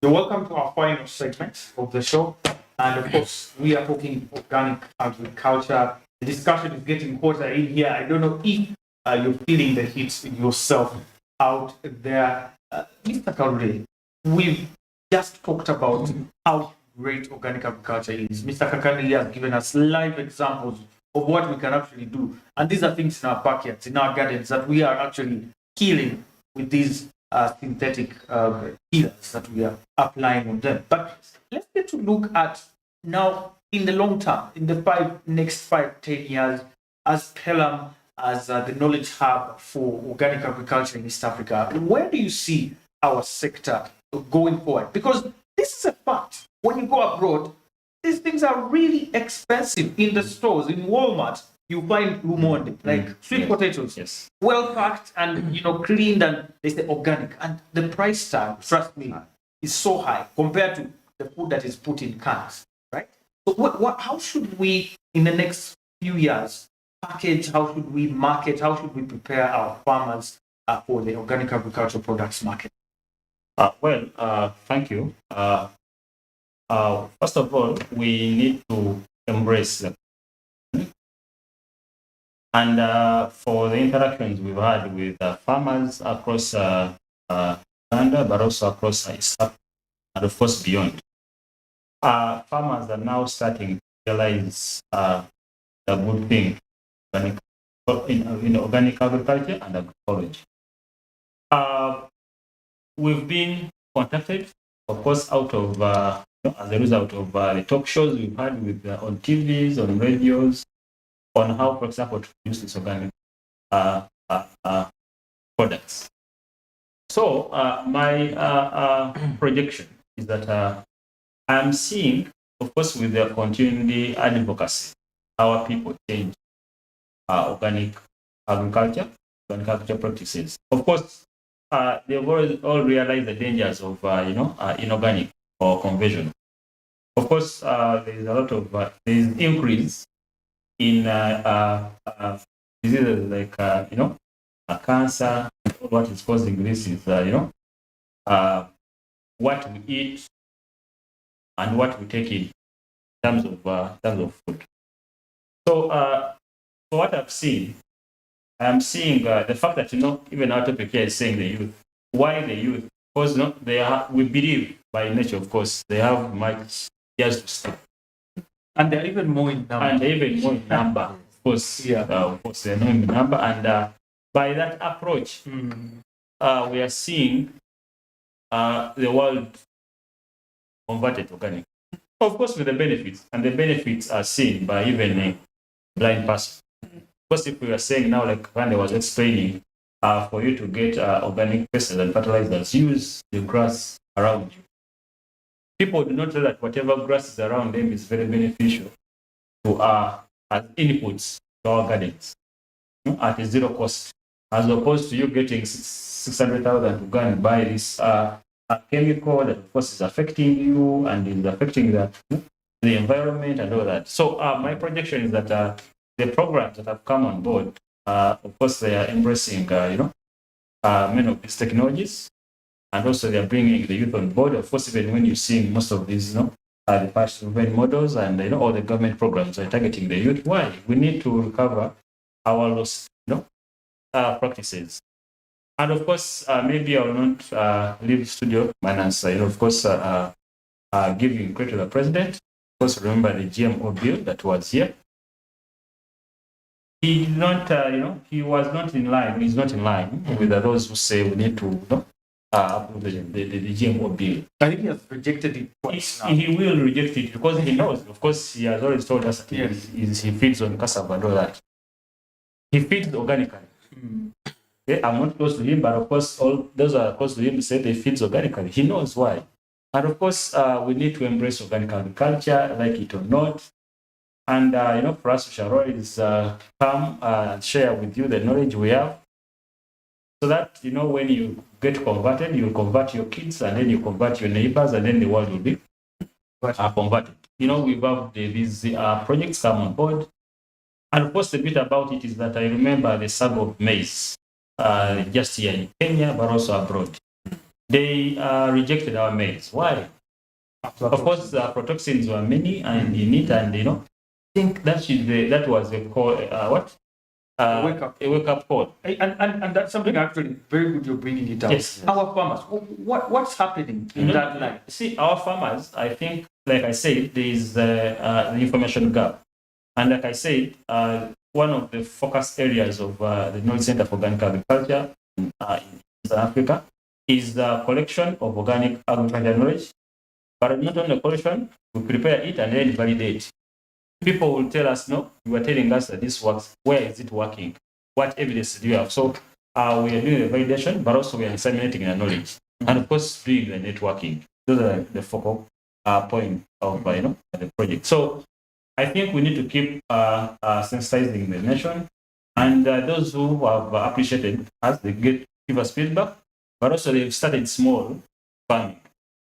You're welcome to our final segment of the show. And of course, we are talking organic agriculture. The discussion is getting hotter in here. I don't know if you're feeling the heat yourself out there. Mr. Kaure, we've just talked about how great organic agriculture is. Mr. Kakani has given us live examples of what we can actually do. And these are things in our backyards, in our gardens, that we are actually killing with these synthetic killers that we are applying on them. But let's get to look at now in the long term, in the next 5, 10 years, as Pelham, as the knowledge hub for organic agriculture in East Africa, where do you see our sector going forward? Because this is a fact. When you go abroad, these things are really expensive in the stores. In Walmart, you find lumonde, like sweet potatoes, well packed and cleaned, and they say organic. And the price tag, trust me, is so high compared to the food that is put in cans, right? So how should we, in the next few years, package? How should we market? How should we prepare our farmers for the organic agricultural products market? Thank you. First of all, we need to embrace them. And for the interactions we've had with farmers across Uganda, but also across East Africa, and of course beyond, farmers are now starting to realize the good thing in organic agriculture and agroecology. We've been contacted, of course, out of as a result of the talk shows we've had with on TVs, on radios, on how, for example, to produce these organic products. So my projection is that I'm seeing, of course, with the continuing advocacy, our people change organic agriculture practices. Of course, they've all realized the dangers of inorganic or conventional. Of course, there's a lot of there's increase in diseases like cancer. What is causing this is what we eat and what we take in terms of food. So for what I've seen, I'm seeing the fact that even our topic here is saying the youth. Why the youth? Because we believe by nature, of course, they have much years to stay. And they're even more in number. Of course, of course, they're more in number. And by that approach, we are seeing the world converted organic. Of course, with the benefits, and the benefits are seen by even a blind person. Because if we are saying now, like Randa was explaining, for you to get organic pesticides and fertilizers, use the grass around you. People do not know that whatever grass is around them is very beneficial to as inputs to our gardens at a zero cost, as opposed to you getting 600,000 to go and buy this chemical that of course is affecting you and is affecting the environment and all that. So my projection is that the programs that have come on board, of course, they are embracing many of these technologies. And also they are bringing the youth on board. Of course, even when you're seeing most of these, the past models and all the government programs are targeting the youth. Why? We need to recover our lost, practices. And of course, maybe I will not leave the studio minus, of course, giving credit to the president. Of course, remember the GMO bill that was here. He did not, he was not in line. He's not in line with those who say we need to, the GMO bill. I think he has rejected it twice now. He will reject it because he knows. Of course, he has always told us that he feeds on cassava and all that. He feeds organically. Okay, I'm not close to him, but of course, all those are close to him say they feed organically. He knows why. And of course, we need to embrace organic agriculture, like it or not. And for us, we shall always come and share with you the knowledge we have. So that, when you get converted, you convert your kids, and then you convert your neighbors, and then the world will be converted. We've had these projects come on board. And of course, the bit about it is that I remember the saga of maize, just here in Kenya, but also abroad. they rejected our maize. Why? Of course, protoxins were many and in it, and I think that was a call. A wake up call. And that's something actually very good you're bringing it up. Yes. Our farmers, what's happening in that line? See, our farmers, I think, like I said, there is the information gap. And like I said, one of the focus areas of the Knowledge Center for Organic Agriculture in South Africa is the collection of organic agriculture knowledge. But not only collection, we prepare it and then validate. People will tell us, no, you are telling us that this works. Where is it working? What evidence do you have? So we are doing the validation, but also we are disseminating the knowledge. And of course, doing the networking. Those are the focal point of the project. So I think we need to keep sensitizing the nation. And those who have appreciated us, they give us feedback, but also they've started small farming.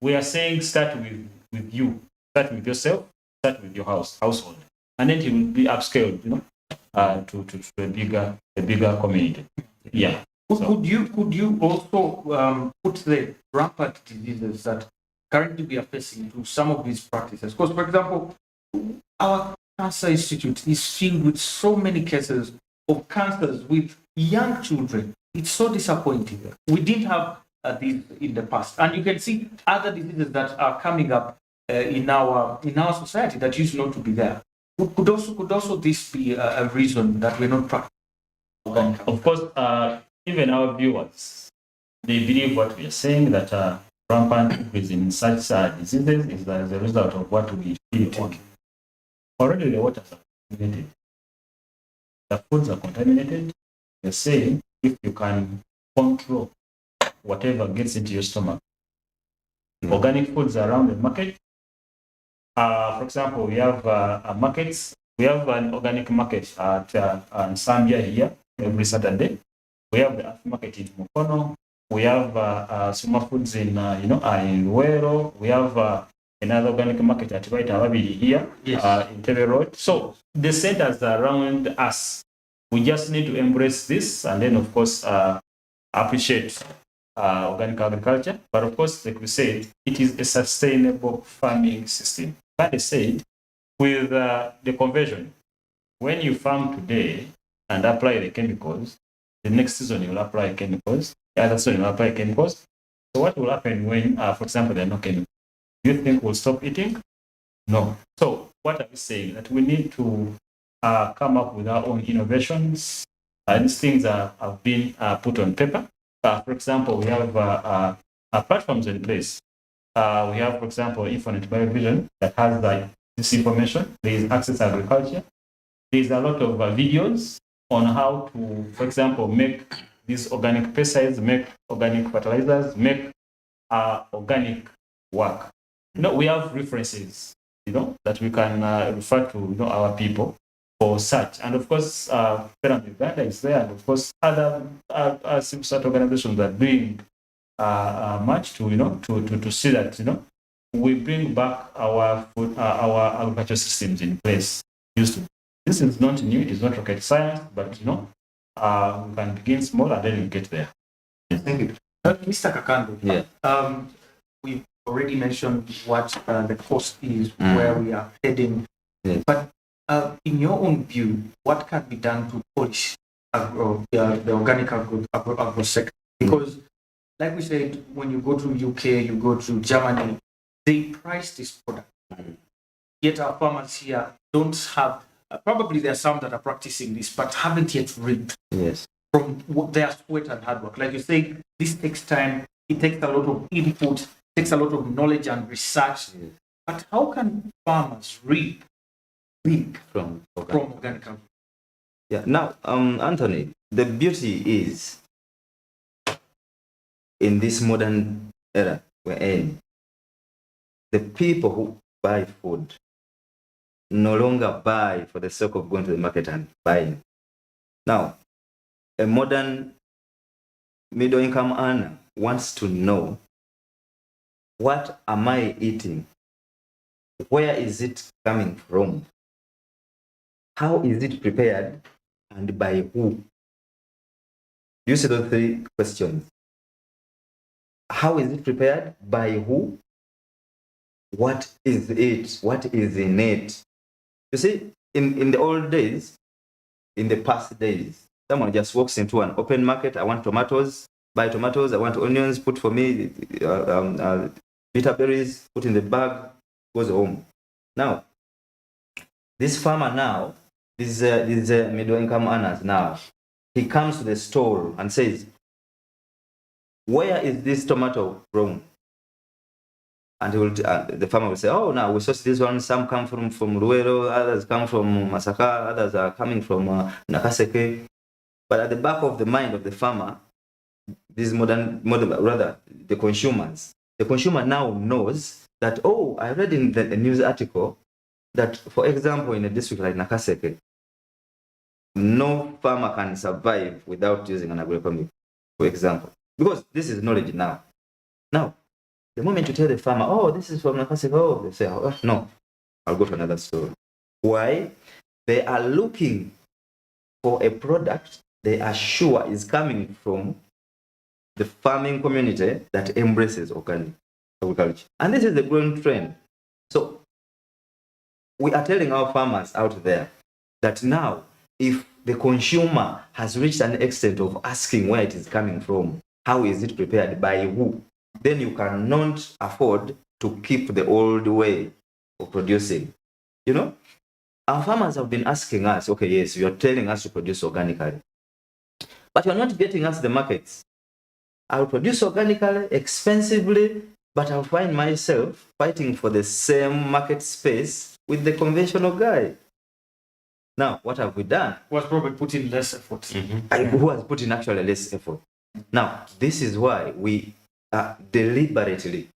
We are saying start with you, start with yourself, start with your household, and then it will be upscaled, to a bigger community. Yeah. Could you also put the rampant diseases that currently we are facing to some of these practices? Because, for example, our cancer institute is filled with so many cases of cancers with young children. It's so disappointing. We didn't have these in the past, and you can see other diseases that are coming up in our society that used not to be there. Could also this be a reason that we're not practicing? Of course, even our viewers, they believe what we are saying, that rampant increase in such diseases is as a result of what we feed on. Already the waters are contaminated. The foods are contaminated. They're saying if you can control whatever gets into your stomach. Organic foods around the market. For example, we have markets. We have an organic market at Zambia here every Saturday. We have the market in Mukono. We have Suma Foods in in Luero. We have another organic market at Waitawabiri here, yes, in Tebe Road. So the centers around us, we just need to embrace this, and then of course appreciate organic agriculture. But of course, like we said, it is a sustainable farming system. Like I said, with the conversion, when you farm today and apply the chemicals, the next season you will apply chemicals, the other season you will apply chemicals. So what will happen when, for example, there are no chemicals? Do you think we'll stop eating? No. So what are we saying? That we need to come up with our own innovations. These things have been put on paper. For example, we have platforms in place. We have, for example, Infinite Biovision that has this information. There is Access Agriculture. There is a lot of videos on how to, for example, make these organic pesticides, make organic fertilizers, make organic work. We have references, that we can refer to, our people for such. And of course, Uganda is there, and of course, other civil society organizations are doing much to, to see that, we bring back our food, our agricultural systems in place. This is not new; it is not rocket science, but we can begin small and then we get there. Thank you, Mr. Kakando. Yeah. We've already mentioned what the cost is, where we are heading. Yes. But in your own view, what can be done to polish the organic agro sector? Because, like we said, when you go to UK, you go to Germany, they price this product. Yet our farmers here don't have. Probably there are some that are practicing this, but haven't yet reaped from their sweat and hard work. Like you say, this takes time. It takes a lot of input. Takes a lot of knowledge and research. But how can farmers reap from organic agriculture? Yeah. Now, Anthony, the beauty is in this modern era we're in, the people who buy food no longer buy for the sake of going to the market and buying. Now, a modern middle-income earner wants to know, what am I eating? Where is it coming from? How is it prepared? And by who? You see those three questions. How is it prepared? By who? What is it? What is in it? You see, in the old days, in the past days, someone just walks into an open market. I want tomatoes, buy tomatoes. I want onions, put for me, bitter berries, put in the bag, goes home. Now, this farmer now, these middle income earners now, he comes to the store and says, where is this tomato grown? And the farmer will say, oh, now we source this one. Some come from Luero, others come from Masaka, others are coming from Nakaseke. But at the back of the mind of the farmer, this rather the consumer now knows that, oh, I read in a news article that, for example, in a district like Nakaseke, no farmer can survive without using an agroecology, for example, because this is knowledge now. Now, the moment you tell the farmer, oh, this is from Nakaseke, oh, they say, oh, no, I'll go to another store. Why? They are looking for a product they are sure is coming from the farming community that embraces organic agriculture. And this is the growing trend. So we are telling our farmers out there that now, if the consumer has reached an extent of asking where it is coming from, how is it prepared, by who, then you cannot afford to keep the old way of producing. You know, our farmers have been asking us, okay, yes, you are telling us to produce organically, but you're not getting us the markets. I'll produce organically, expensively, but I'll find myself fighting for the same market space with the conventional guy. Now, what have we done? Who has probably put in less effort. Who has put in actually less effort. Now, this is why we deliberately,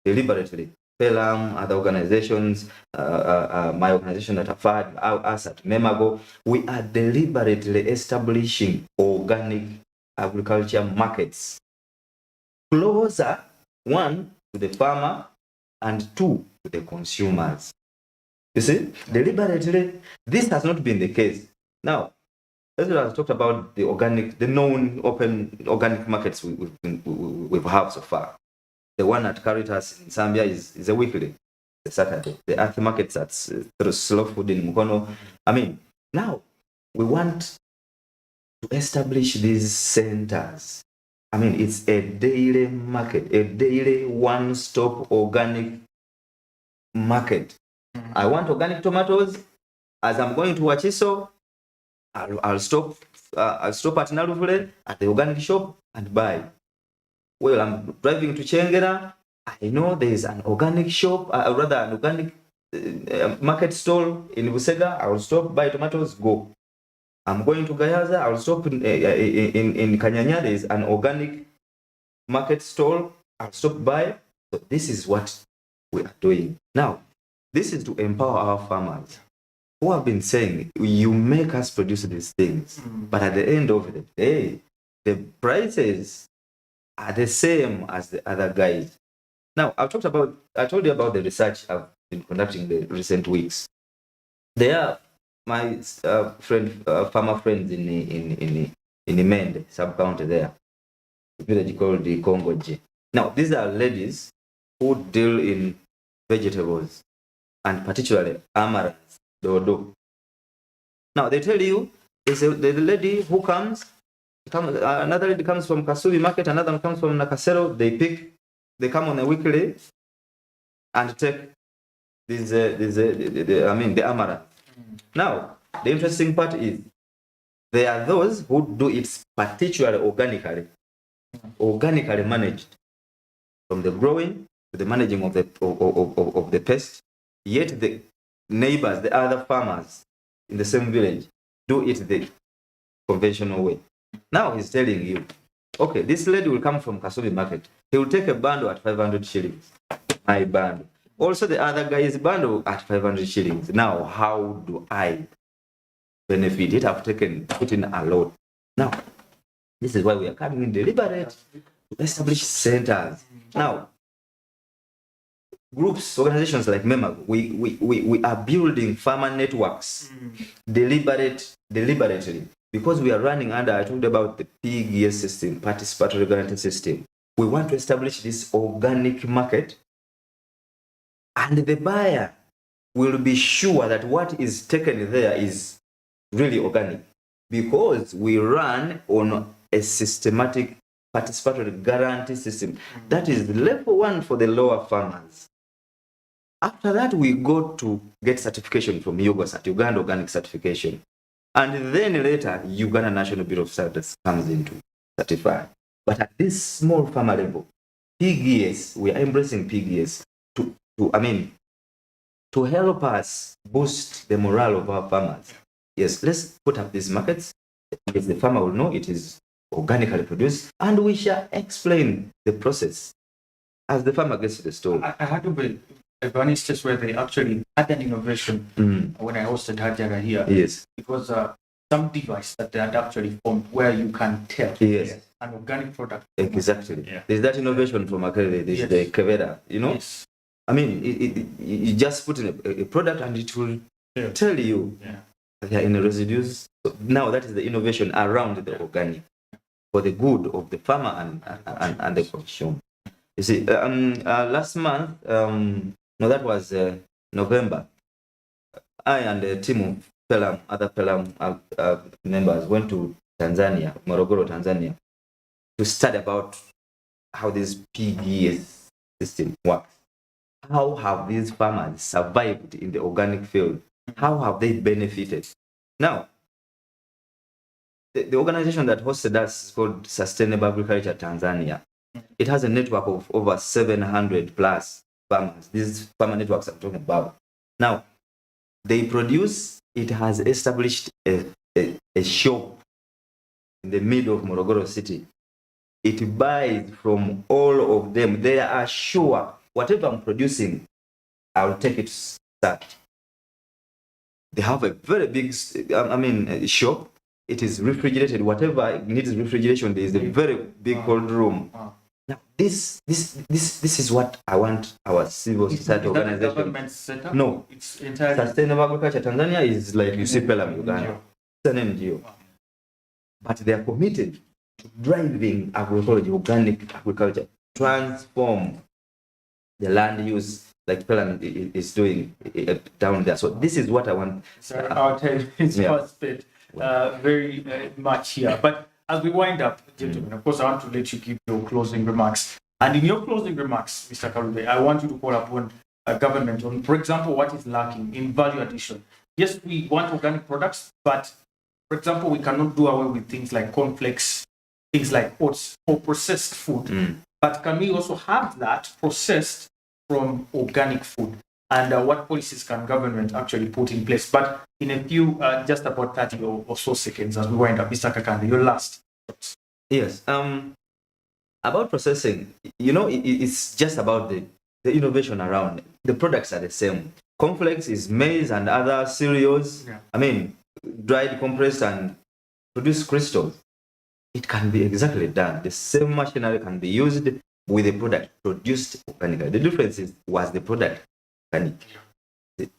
Pelam, other organizations, my organization at AFAD, us at Memago, we are deliberately establishing organic agriculture markets closer, one, to the farmer, and two, to the consumers. You see, deliberately, this has not been the case. Now, as I talked about the known open organic markets we've had so far. The one at Caritas in Zambia is a weekly, a Saturday. The earth markets at through Slow Food in Mukono. I mean, now we want to establish these centers. I mean, it's a daily market, a daily one-stop organic market. I want organic tomatoes. As I'm going to Wachiso, I'll stop at Naruvule at the organic shop and buy. Well, I'm driving to Chengera. I know there is an organic shop, rather an organic market stall in Busega. I will stop, buy tomatoes, go. I'm going to Gayaza. I will stop in Kanyanya. There is an organic market stall. I'll stop by. So this is what we are doing now. This is to empower our farmers who have been saying, you make us produce these things, but at the end of the day, the prices are the same as the other guys. Now, I told you about the research I've been conducting the recent weeks. They are my farmer friends in Imende, sub-county there, a village called the Kongoji. Now, these are ladies who deal in vegetables, and particularly amaranth, dodo. Now, they tell you, the lady who comes, another lady comes from Kasubi market, another one comes from Nakasero. They come on a weekly and take the amaranth. Now, the interesting part is there are those who do it particularly organically managed, from the growing to the managing of the pest. Yet the neighbors, the other farmers in the same village, do it the conventional way. Now he's telling you, okay, this lady will come from Kasubi market. He will take a bundle at 500 shillings. My bundle. Also the other guy's bundle at 500 shillings. Now, how do I benefit it? I've put in a lot. Now, this is why we are coming in deliberate to establish centers. Now, groups, organizations like MEMA, we are building farmer networks deliberately, because we are running under, I told you about the PGS system, participatory guarantee system. we want to establish this organic market, and the buyer will be sure that what is taken there is really organic, because we run on a systematic participatory guarantee system. That is level 1 for the lower farmers. After that, we go to get certification from UGOSAT, Uganda Organic Certification. And then later, Uganda National Bureau of Standards comes in to certify. But at this small farmer level, PGS, we are embracing PGS to help us boost the morale of our farmers. Yes, let's put up these markets. If the farmer will know it is organically produced, and we shall explain the process as the farmer gets to the store. I had to be one instance where they actually had an innovation when I hosted Hajaga here. Yes. It was some device that they had actually formed where you can tell an organic product. Exactly. Yeah. There's that innovation from Akere, the Keveda, you know? Yes. I mean, you just put in a product and it will tell you that they are in the residues. So now that is the innovation around the organic for the good of the farmer and the consumer. You see, last month, that was November, I and a team of other Pelham members went to Tanzania, Morogoro, Tanzania, to study about how this PGS system works. How have these farmers survived in the organic field? How have they benefited? Now, the organization that hosted us is called Sustainable Agriculture Tanzania. It has a network of over 700 plus farmers. These farmer networks I'm talking about. Now, they produce, it has established a shop in the middle of Morogoro City. It buys from all of them. They are sure whatever I'm producing, I'll take it to start. They have a very big, shop. It is refrigerated. Whatever needs refrigeration, there is a very big cold room. Now, this is what I want our civil society organization. Is that the government setup? No, it's entirely Sustainable Agriculture Tanzania is like you see Pelham Uganda. It's an NGO. But they are committed to driving agroecology, organic agriculture, transform the land use like Pelham is doing down there. So this is what I want. Sir, I'll tell you, it's first bit very much here. But as we wind up, gentlemen, of course, I want to let you give your closing remarks. And in your closing remarks, Mr. Karube, I want you to call upon government on, for example, what is lacking in value addition. Yes, we want organic products, but, for example, we cannot do away with things like cornflakes, things like oats, or processed food. But can we also have that processed from organic food? And what policies can government actually put in place? But in a few, just about 30 or so seconds as we wind up, Mr. Kakande, your last thoughts. Yes. About processing, it's just about the innovation around it. The products are the same. Cornflakes is maize and other cereals. Dried, compressed, and produced crystals. It can be exactly done. The same machinery can be used with a product produced organically. The difference was the product organic.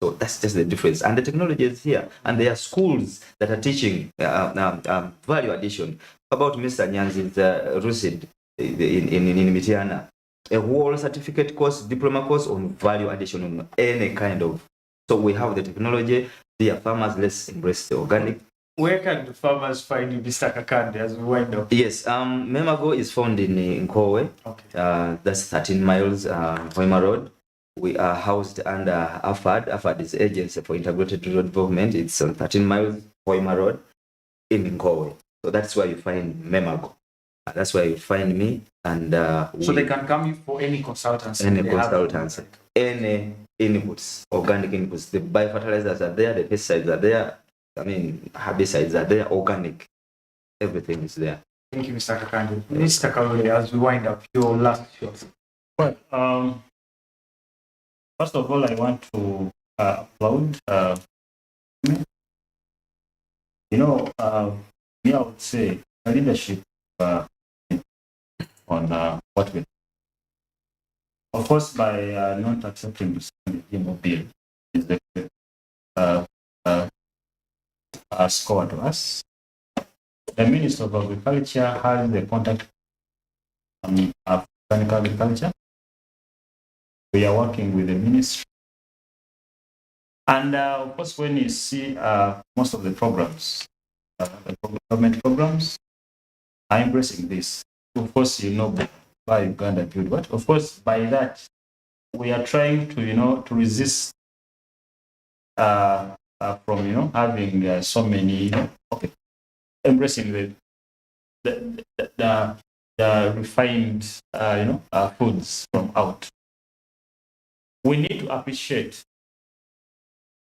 So that's just the difference. And the technology is here. And there are schools that are teaching value addition. About Mr. Nyanzi's Rusid in Mitiana, a whole certificate course, diploma course on value addition on any kind of. So we have the technology. Dear farmers, let's embrace the organic. Where can the farmers find you, Mr. Kakande, as we wind up? Yes, Memago is found in Kowe. Okay. That's 13 miles, Hoima Road. We are housed under AFAD. AFAD is Agency for Integrated Rural Development. It's on 13 miles, Hoima Road, in Kowe. So that's where you find Memago. That's where you find me. And so they can come for any consultancy. Any consultancy. Any inputs, organic inputs. The biofertilizers are there, the pesticides are there. Herbicides are there, organic. Everything is there. Thank you, Mr. Kakande. Mr. Karule, as we wind up, your last shot. Well, first of all, I want to applaud. Me, I would say leadership on what we. Of course, by not accepting the GMO bill, is the score to us. The Minister of Agriculture has the contact. I've organic agriculture. We are working with the ministry. And of course, when you see most of the programs, the government programs are embracing this. Of course, by Uganda build what? Of course, by that, we are trying to, to resist from, having so many, embracing the refined, foods from out. We need to appreciate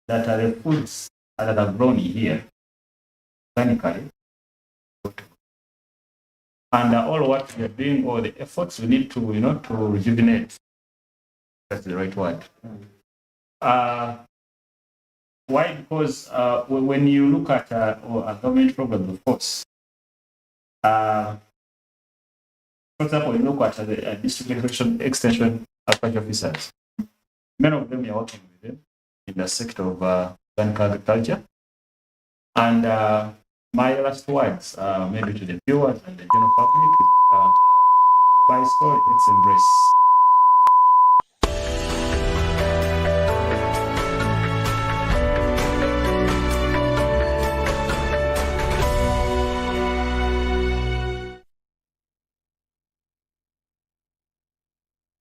that the foods that are grown here organically, and all what we are doing, all the efforts we need to, to rejuvenate. That's the right word. Why? Because when you look at a government program, of course, for example, you look at the district extension agriculture officers. Many of them are working with them in the sector of organic agriculture. And my last words, maybe to the viewers and the general public, is by story, let's embrace